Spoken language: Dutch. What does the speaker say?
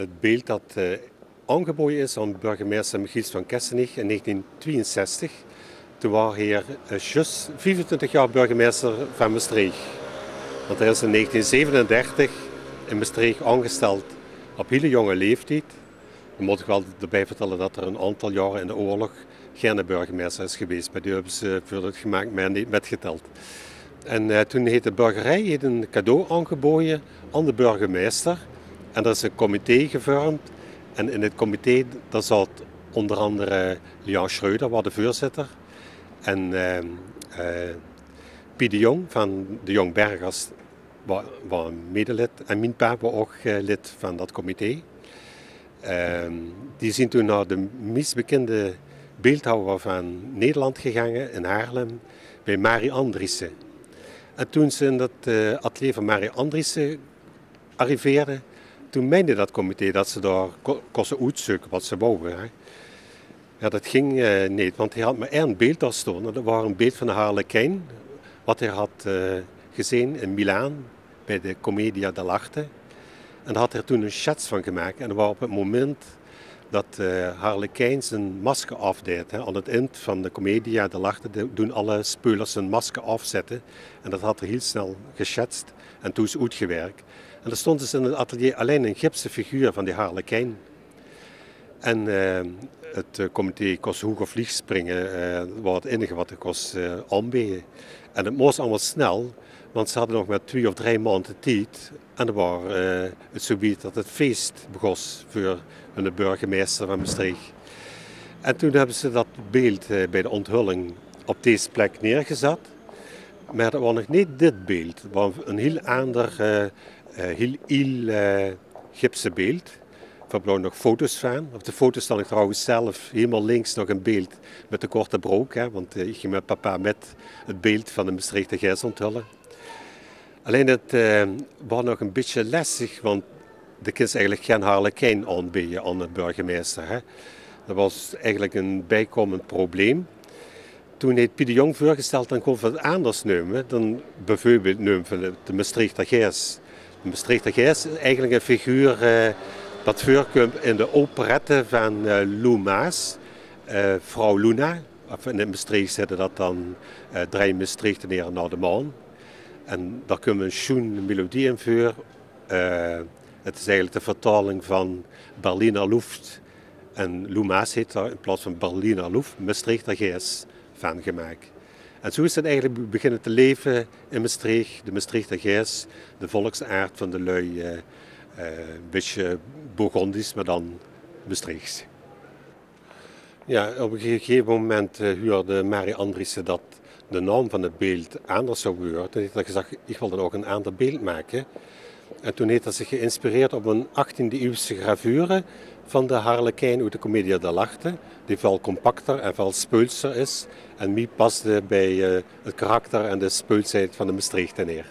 Het beeld dat aangeboden is aan burgemeester Geis van Kessenich in 1962. Toen was hij juist 25 jaar burgemeester van Mestreechter. Want hij is in 1937 in Mestreechter aangesteld op hele jonge leeftijd. Dan moet ik wel erbij vertellen dat er een aantal jaren in de oorlog geen burgemeester is geweest. Maar die hebben ze voor het gemaakt maar niet metgeteld. En toen heeft de burgerij een cadeau aangeboden aan de burgemeester. En er is een comité gevormd. En in het comité daar zat onder andere Jan Schreuder, was de voorzitter. En Piet de Jong van de Jong Bergers was een medelid. En mijn pa was ook lid van dat comité. Die zijn toen naar de meest bekende beeldhouwer van Nederland gegaan in Haarlem, bij Marie Andriessen. En toen ze in het atelier van Marie Andriessen arriveerden, toen meende dat comité dat ze daar kosten uitzoeken wat ze wouden. Hè. Ja, dat ging niet, want hij had maar één beeld daar staan. Dat was een beeld van de Harlekijn, wat hij had gezien in Milaan bij de Commedia dell'arte. En daar had hij toen een schets van gemaakt. En dat was op het moment dat Harlekijn zijn masker afdeed. Aan het eind van de Commedia dell'arte doen alle spelers zijn masker afzetten. En dat had hij heel snel geschetst en toen is het uitgewerkt. En er stond dus in het atelier alleen een gipsen figuur van die Harlekijn. En het comité kost hoog of vliegspringen, was het enige wat ik kost aanbieden. En het moest allemaal snel, want ze hadden nog maar 2 of 3 maanden tijd. En dan was het zo dat het feest begon voor hun burgemeester van Mestreechter. En toen hebben ze dat beeld bij de onthulling op deze plek neergezet. Maar dat was nog niet dit beeld. Het was een heel ander, heel gipsen beeld. We hebben nog foto's van. Op de foto's staan ik trouwens zelf helemaal links nog een beeld met de korte broek. Hè, want ik ging met papa met het beeld van de Mestreechter Geis onthullen. Alleen het was nog een beetje lastig, want de kind eigenlijk geen Harlekijn aanbieden aan de burgemeester. Hè. Dat was eigenlijk een bijkomend probleem. Toen heeft Piet de Jong voorgesteld, dan kon we het anders nemen dan bijvoorbeeld nemen de Mestreechter Geis. De Mestreechter Geis is eigenlijk een figuur dat voorkomt in de operette van Lou Maas, Vrouw Luna. In het Mestreechter zetten dat dan 3 Mestreechtenaren naar de maan. En daar kunnen we een schoen melodie in voor. Het is eigenlijk de vertaling van Berliner Luft. En Lou Maas heeft daar in plaats van Berliner Luft Mestreechter Geis van gemaakt. En zo is het eigenlijk beginnen te leven in Mestreechter, de Mestreechter Geis, de volksaard van de lui, een beetje Bourgondisch, maar dan Mestreechts. Ja, op een gegeven moment huurde Marie Andriessen dat de naam van het beeld anders zou worden. Toen heeft hij gezegd, ik wil dan ook een ander beeld maken. En toen heeft hij zich geïnspireerd op een 18e-eeuwse gravure van de Harlekijn uit de Commedia dell'arte, die veel compacter en veel speulser is. En mij paste bij het karakter en de speulsheid van de Mestreechter neer.